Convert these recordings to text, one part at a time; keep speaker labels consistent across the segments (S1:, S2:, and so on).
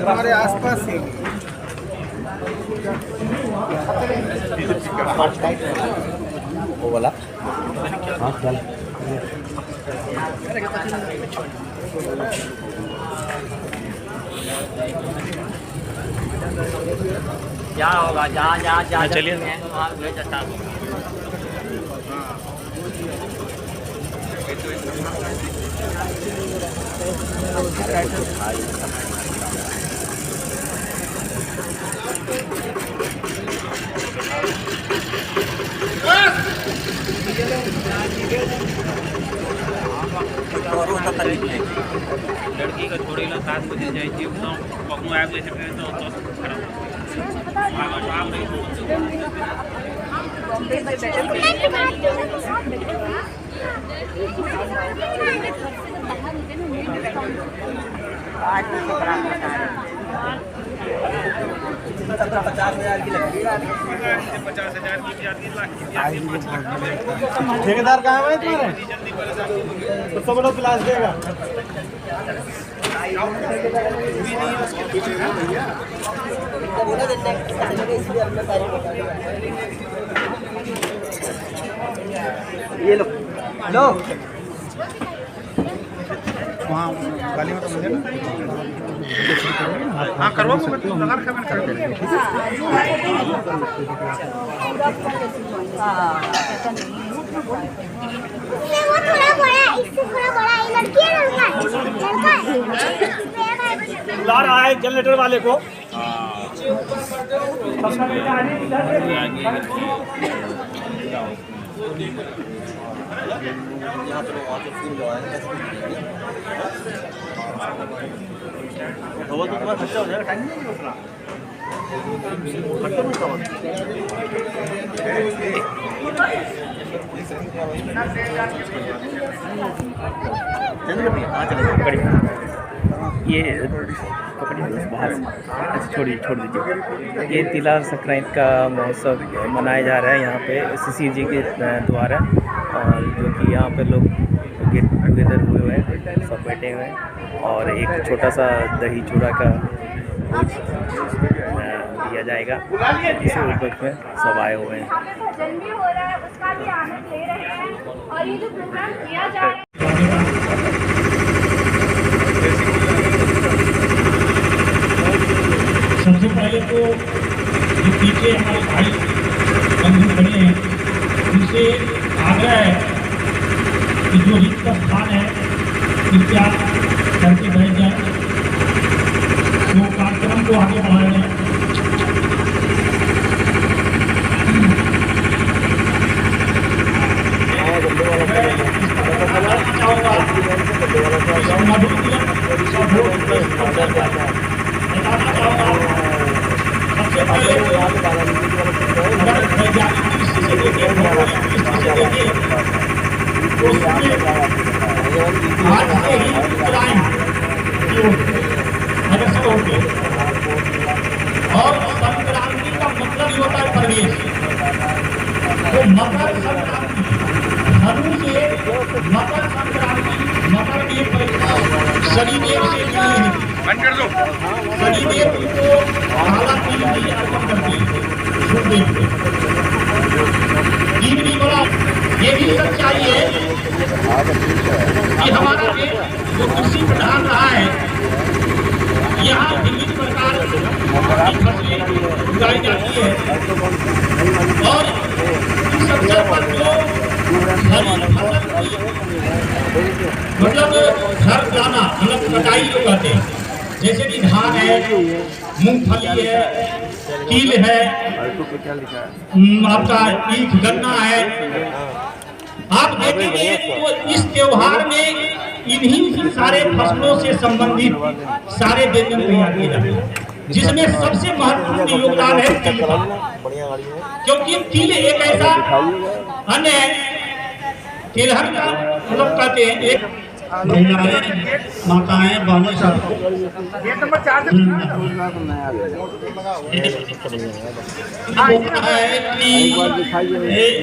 S1: हमारे आसपास ही
S2: वो वाला हाँ चल
S3: क्या होगा जहाँ जहाँ जहाँ
S2: चलिए
S3: वहाँ भेज देता हूँ।
S4: लड़की का छोड़े 7 बजे जाए पकड़ू आग जैसे
S1: ठेकेदार कहाँ है तुम्हारे? तो सब लोग क्लास देगा।
S2: ये लो लो
S1: वहाँ गाली में तो मुझे ना हाँ करवा को लगा रखा मैंने कर दिया।
S5: वो थोड़ा बड़ा इससे थोड़ा बड़ा है लड़की है लड़का
S1: ला रहा है जनरेटर वाले को
S2: वो तो तुम्हारा खर्चा हो जाएगा टाइम नहीं उतना खर्चा नहीं
S6: ये पकड़िए बाहर से छोड़ दीजिए। ये तिला संक्रांति का महोत्सव मनाया जा रहा है यहाँ पे सीसी जी के द्वारा, और जो कि यहाँ पे लोग गेट टुगेदर हुए हैं, सब बैठे हुए हैं और एक छोटा सा दही चूड़ा का भोज दिया जाएगा। इसी उपलक्ष्य में सब आए हुए हैं।
S5: भजन भी हो रहा है, उसका भी आनंद ले रहे हैं और ये जो प्रोग्राम किया जा रहा है
S7: सबसे पहले तो जो पीछे हमारे भाई बंधु खड़े हैं उनसे आग्रह है कि जो रिक्त स्थान है कृपया करके बैठ जाए, तो कार्यक्रम को आगे बढ़ा रहे हैं। सबसे पहले अगर वैज्ञानिक दृष्टि से देखें, भौगोलिक दृष्टि से देखें, तो सूर्य आज से ही उत्तरायण की ओर अग्रसर होंगे और संक्रांति का मतलब ही होता है प्रवेश। तो मकर संक्रांति धनु से मकर संक्रांति, मकर के शनिदेव से जुड़ी है। शनिदेव को काला तिल भी अर्पण करते हैं सूर्यदेव को। दिन भी बड़ा ये भी सच्चाई है कि हमारा देश जो कृषि प्रधान रहा है, यहाँ विभिन्न प्रकार की फसलें उगाई जाती है और इस अवसर पर जो हरी फसल मतलब घर जाना मतलब कटाई जो कहते हैं, जैसे कि धान है, मूंगफली है, तिल है, आपका ईख गन्ना है, आप देखेंगे तो इस त्योहार में इन्हीं सारे फसलों से संबंधित सारे व्यंजन तैयार किए जाते हैं, जिसमें सबसे महत्वपूर्ण योगदान है तिल का, क्योंकि तिल एक ऐसा अन्न है, तिलहन का मतलब कहते हैं एक महिलाएं, माताएं, बहनें सब
S1: गेट नंबर 4 से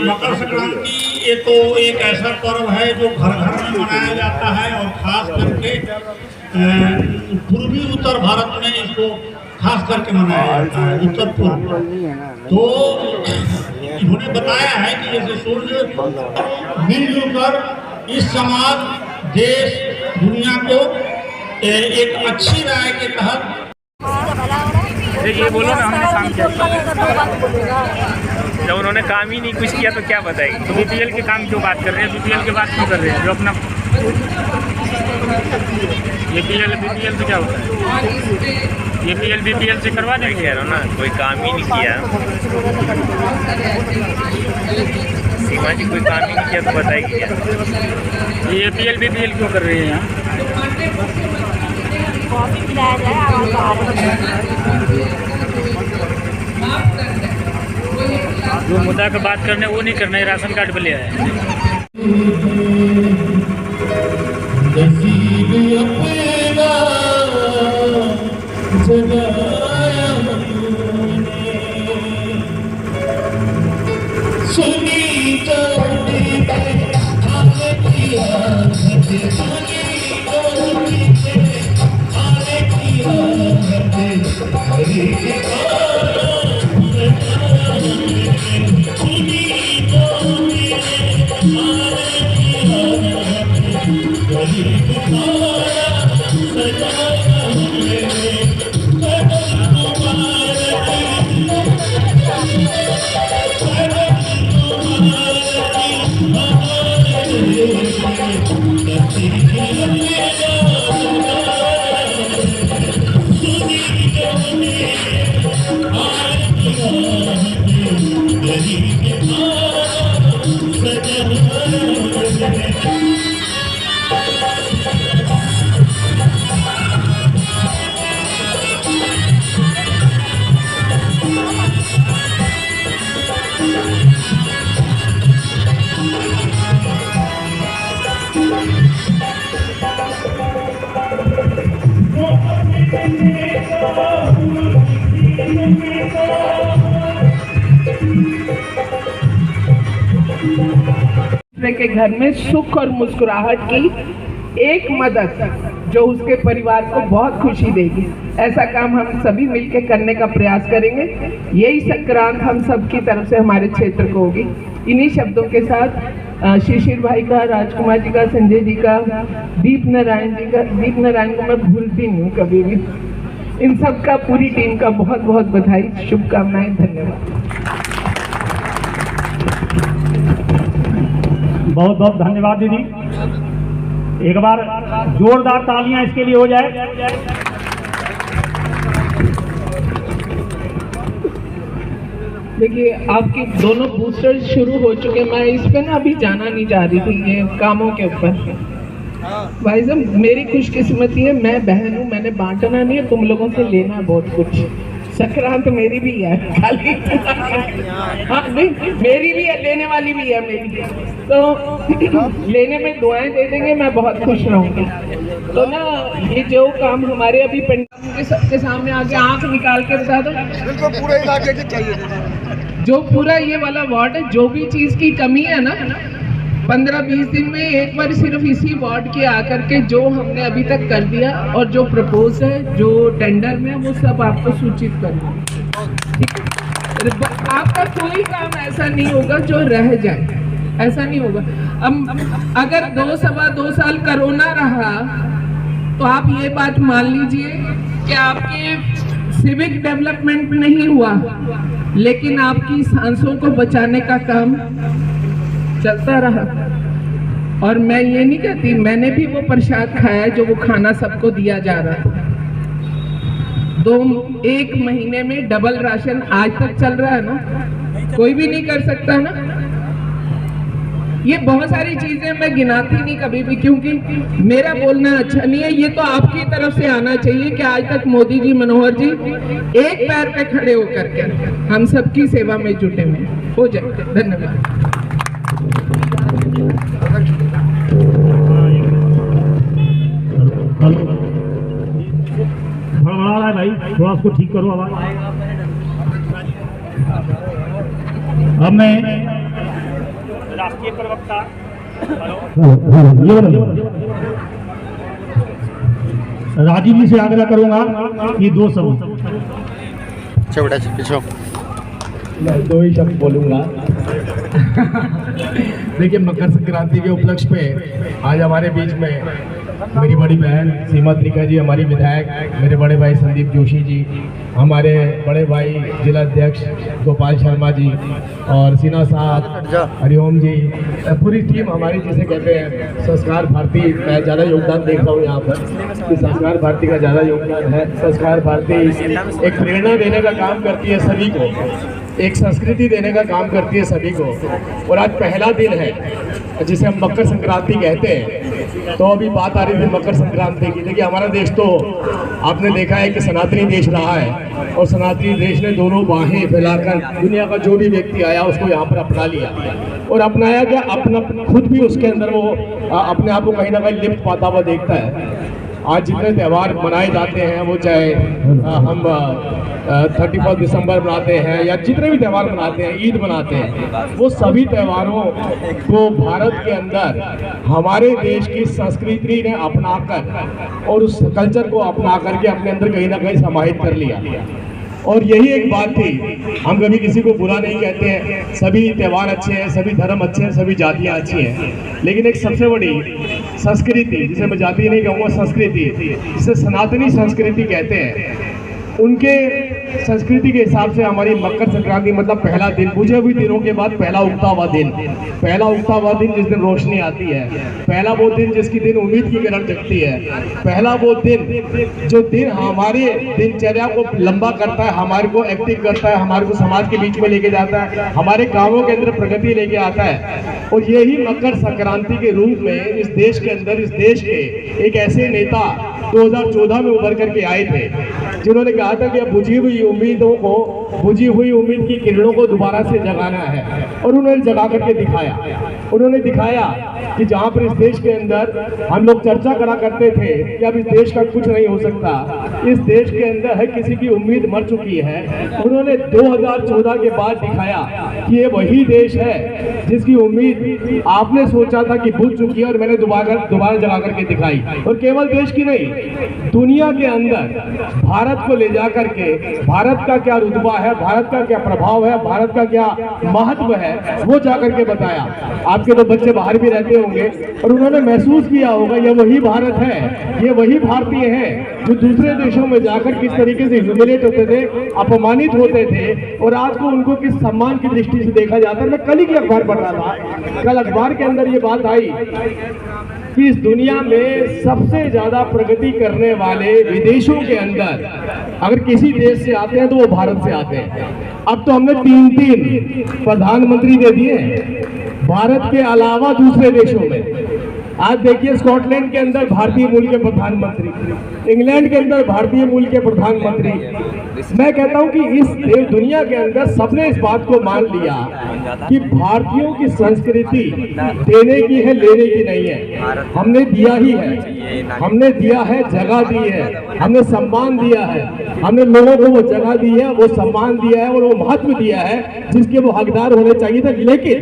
S7: मकर संक्रांति ये तो एक ऐसा पर्व है जो घर घर में मनाया जाता है और खास करके पूर्वी उत्तर भारत में इसको खास करके मनाया जाता है, उत्तर पूर्व। तो इन्होंने बताया है कि जैसे सूर्य मिलजुल कर इस समाज, देश, दुनिया को एक अच्छी राय के तहत
S4: ये बोलो ना, हमने काम किया। जब उन्होंने काम ही नहीं कुछ किया तो क्या बताएगी? तो बीपीएल के काम क्यों बात कर रहे हैं? बीपीएल की बात क्यों कर रहे हैं? जो अपना बीपीएल से क्या होता है? बीपीएल बीपीएल से करवा देंगे यार ना, कोई काम ही नहीं किया। सीमा जी कोई काम ही नहीं किया तो बताएगी क्या? ये बीपीएल क्यों कर रही है यहाँ? जो मुद्दा का बात करने वो नहीं करना है, राशन कार्ड पे ले आए।
S8: के घर में सुख और मुस्कुराहट की एक मदद जो उसके परिवार को बहुत खुशी देगी, ऐसा काम हम सभी मिलकर करने का प्रयास करेंगे। यही संक्रांत हम सब की तरफ से हमारे क्षेत्र को होगी। इन्हीं शब्दों के साथ शिशिर भाई का, राजकुमार जी का, संजय जी का, दीप नारायण को मैं भूलती नहीं हूँ कभी भी। इन सब का, पूरी टीम का बहुत बहुत बधाई, शुभकामनाएं, धन्यवाद।
S1: बहुत बहुत धन्यवाद दीदी। एक बार जोरदार तालियां इसके लिए हो जाए।
S8: देखिए, आपके दोनों बूस्टर शुरू हो चुके। मैं इस पे ना अभी जाना नहीं चाह रही थी, ये कामों के ऊपर। भाई साहब, मेरी खुशकिस्मती है, मैं बहन हूँ, मैंने बांटना नहीं है, तुम लोगों से लेना बहुत कुछ। संक्रांत मेरी भी है खाली। हाँ नहीं, मेरी भी है, लेने वाली भी है मेरी। तो लेने में दुआएं दे देंगे, मैं बहुत खुश रहूंगी। तो ना, ये जो काम हमारे अभी पंडित के सबके सामने आके आंख निकाल के बता दो,
S1: बिल्कुल पूरे इलाके की चाहिए।
S8: जो पूरा ये वाला वार्ड है, जो भी चीज की कमी है ना, 15-20 दिन में एक बार सिर्फ इसी वार्ड के आकर के जो हमने अभी तक कर दिया और जो प्रपोज है, जो टेंडर में, वो सब आपको सूचित कर दूंगा। आपका कोई काम ऐसा नहीं होगा जो रह जाए, ऐसा नहीं होगा। अब अगर 2 साल कोरोना रहा तो आप ये बात मान लीजिए कि आपके सिविक डेवलपमेंट नहीं हुआ, लेकिन आपकी सांसों को बचाने का काम चलता रहा। और मैं ये नहीं कहती, मैंने भी वो प्रसाद खाया जो वो खाना सबको दिया जा रहा था। 1 महीने में डबल राशन आज तक चल रहा है ना, कोई भी नहीं कर सकता ना। ये बहुत सारी चीजें मैं गिनाती नहीं कभी भी, क्योंकि मेरा बोलना अच्छा नहीं है। ये तो आपकी तरफ से आना चाहिए कि आज तक मोदी जी, मनोहर जी एक पैर पे खड़े होकर के हम सबकी सेवा में जुटे हुए हो जाए। धन्यवाद।
S1: आ रहा है भाई, थोड़ा उसको ठीक करो आवाज। अब मैं राष्ट्रीय प्रवक्ता राजीव जी से आग्रह करूंगा कि 2 शब्द।
S7: मैं 2 ही शब्द बोलूँगा। देखिए, मकर संक्रांति के उपलक्ष्य पे आज हमारे बीच में मेरी बड़ी बहन सीमा त्रिखा जी, हमारी विधायक, मेरे बड़े भाई संदीप जोशी जी, हमारे बड़े भाई जिला अध्यक्ष गोपाल शर्मा जी और सीना साहब, हरिओम जी, पूरी टीम हमारी जिसे कहते हैं संस्कार भारती। मैं ज़्यादा योगदान देख रहा हूँ यहाँ पर कि संस्कार भारती का ज़्यादा योगदान है। संस्कार भारती एक प्रेरणा देने का काम करती है सभी को, एक संस्कृति देने का काम करती है सभी को। और आज पहला दिन है जिसे हम मकर संक्रांति कहते हैं। तो अभी बात आ रही थी मकर संक्रांति की। देखिए, हमारा देश तो आपने देखा है कि सनातनी देश रहा है और सनातनी देश ने दोनों बाहें फैलाकर दुनिया का जो भी व्यक्ति आया उसको यहाँ पर अपना लिया और अपनाया गया। अपना खुद भी उसके अंदर वो अपने आप को कहीं ना कहीं लिप्त पाता हुआ देखता है। आज जितने त्यौहार मनाए जाते हैं, वो चाहे हम 31 दिसंबर मनाते हैं या जितने भी त्यौहार मनाते हैं, ईद मनाते हैं, वो सभी त्योहारों को भारत के अंदर हमारे देश की संस्कृति ने अपनाकर और उस कल्चर को अपना करके अपने अंदर कहीं ना कहीं समाहित कर लिया। और यही एक बात थी, हम कभी किसी को बुरा नहीं कहते हैं, सभी त्यौहार अच्छे हैं, सभी धर्म अच्छे हैं, सभी जातियाँ अच्छी हैं, लेकिन एक सबसे बड़ी संस्कृति, जिसे मैं जाति नहीं कहूँगा, संस्कृति, जिसे सनातनी संस्कृति कहते हैं, उनके संस्कृति के हिसाब से हमारी मकर संक्रांति मतलब पहला दिन, बुझे हुए दिनों के बाद पहला उगता हुआ दिन, पहला उगता हुआ दिन जिस दिन रोशनी आती है, पहला वो दिन जिसकी दिन उम्मीद की किरण जगती है, पहला वो दिन जो दिन हमारी दिनचर्या को लंबा करता है, हमारे को एक्टिव करता है, हमारे को समाज के बीच में लेके जाता है, हमारे गाँवों के अंदर प्रगति लेके आता है। और यही मकर संक्रांति के रूप में इस देश के अंदर, इस देश के एक ऐसे नेता 2014 में उभर करके आए थे जिन्होंने कहा था कि अब बुझी हुई उम्मीदों को, बुझी हुई उम्मीद की किरणों को दोबारा से जगाना है। और उन्होंने जगा करके दिखाया। उन्होंने दिखाया कि जहाँ पर इस देश के अंदर हम लोग चर्चा करा करते थे कि अब इस देश का कुछ नहीं हो सकता, इस देश के अंदर हर किसी की उम्मीद मर चुकी है, उन्होंने 2014 के बाद दिखाया कि ये वही देश है जिसकी उम्मीद आपने सोचा था कि बुझ चुकी है और मैंने दोबारा जगा करके दिखाई। और केवल देश की नहीं, दुनिया के अंदर भारत को ले जा करके भारत का क्या रुतबा है, भारत का क्या प्रभाव है, भारत का क्या महत्व है, वो जा करके बताया। आपके तो बच्चे बाहर भी रहते होंगे और उन्होंने महसूस किया होगा ये वही भारत है, ये वही भारतीय है जो दूसरे देशों में जाकर किस तरीके से ह्यूमिलेट होते थे, अपमानित होते थे और आज को उनको किस सम्मान की दृष्टि से देखा जाता है। मैं कल ही की अखबार पढ़ रहा था, कल अखबार के अंदर ये बात आई कि इस दुनिया में सबसे ज्यादा प्रगति करने वाले विदेशों के अंदर अगर किसी देश से आते हैं तो वो भारत से आते हैं। अब तो हमने 3 प्रधानमंत्री दे दिए भारत के अलावा दूसरे देशों में। आज देखिए, स्कॉटलैंड के अंदर भारतीय मूल के प्रधानमंत्री, इंग्लैंड के अंदर भारतीय मूल के प्रधानमंत्री। मैं कहता हूं कि इस दुनिया के अंदर सबने इस बात को मान लिया कि भारतीयों की संस्कृति देने की है, लेने की नहीं है। हमने दिया ही है, हमने दिया है, जगह दी है, हमने सम्मान दिया है, हमने लोगों को वो जगह दी है, वो सम्मान दिया है और वो महत्व दिया है जिसके वो हकदार होने चाहिए थे। लेकिन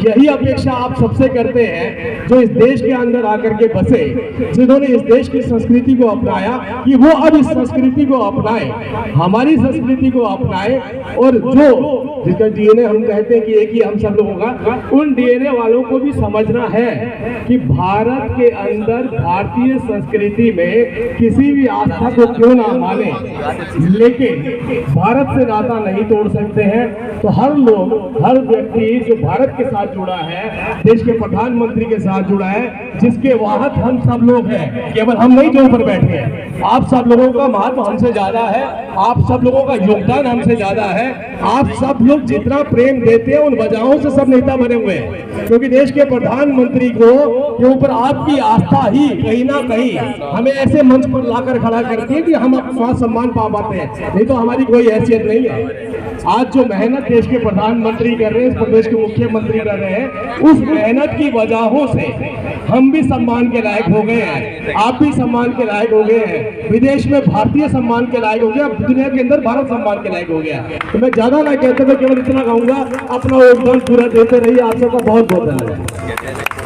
S7: यही अपेक्षा आप सबसे करते हैं जो इस देश के अंदर आकर के बसे, जिन्होंने इस देश की संस्कृति को अपनाया, कि वो अब इस संस्कृति को अपनाए, हमारी संस्कृति को अपनाए। और जो जिसका डीएनए हम कहते हैं कि एक ही हम सब लोगों का, उन डीएनए वालों को भी समझना है कि भारत के अंदर भारतीय संस्कृति में किसी भी आस्था को क्यों ना माने, लेकिन भारत से नाता नहीं तोड़ सकते हैं। तो हर लोग, हर व्यक्ति जो भारत के साथ जुड़ा है, देश के प्रधानमंत्री के साथ जुड़ा है, जिसके वाहक हम सब लोग हैं, केवल हम नहीं जो ऊपर बैठे हैं, आप सब लोगों का महत्व हमसे ज्यादा है, आप सब लोगों का योगदान हमसे ज्यादा है। आप सब लोग जितना प्रेम देते हैं उन वजहों से सब नेता बने हुए हैं, क्योंकि देश के प्रधानमंत्री को के ऊपर आपकी आस्था ही कहीं ना कहीं हमें ऐसे मंच पर लाकर खड़ा करती है कि हम अपना सम्मान पा पाते हैं, नहीं तो हमारी कोई हैसियत नहीं है। आज जो मेहनत देश के प्रधानमंत्री कर रहे हैं, इस प्रदेश के मुख्यमंत्री कर रहे हैं, उस मेहनत की वजहों से हम भी सम्मान के लायक हो गए हैं, आप भी सम्मान के लायक हो गए हैं, विदेश में भारतीय सम्मान के लायक हो गया, दुनिया के अंदर भारत सम्मान के लायक हो गया। तो मैं ज्यादा ना कहते हुए केवल इतना कहूंगा, अपना योगदान पूरा देते रहिए। आप सबका बहुत बहुत धन्यवाद।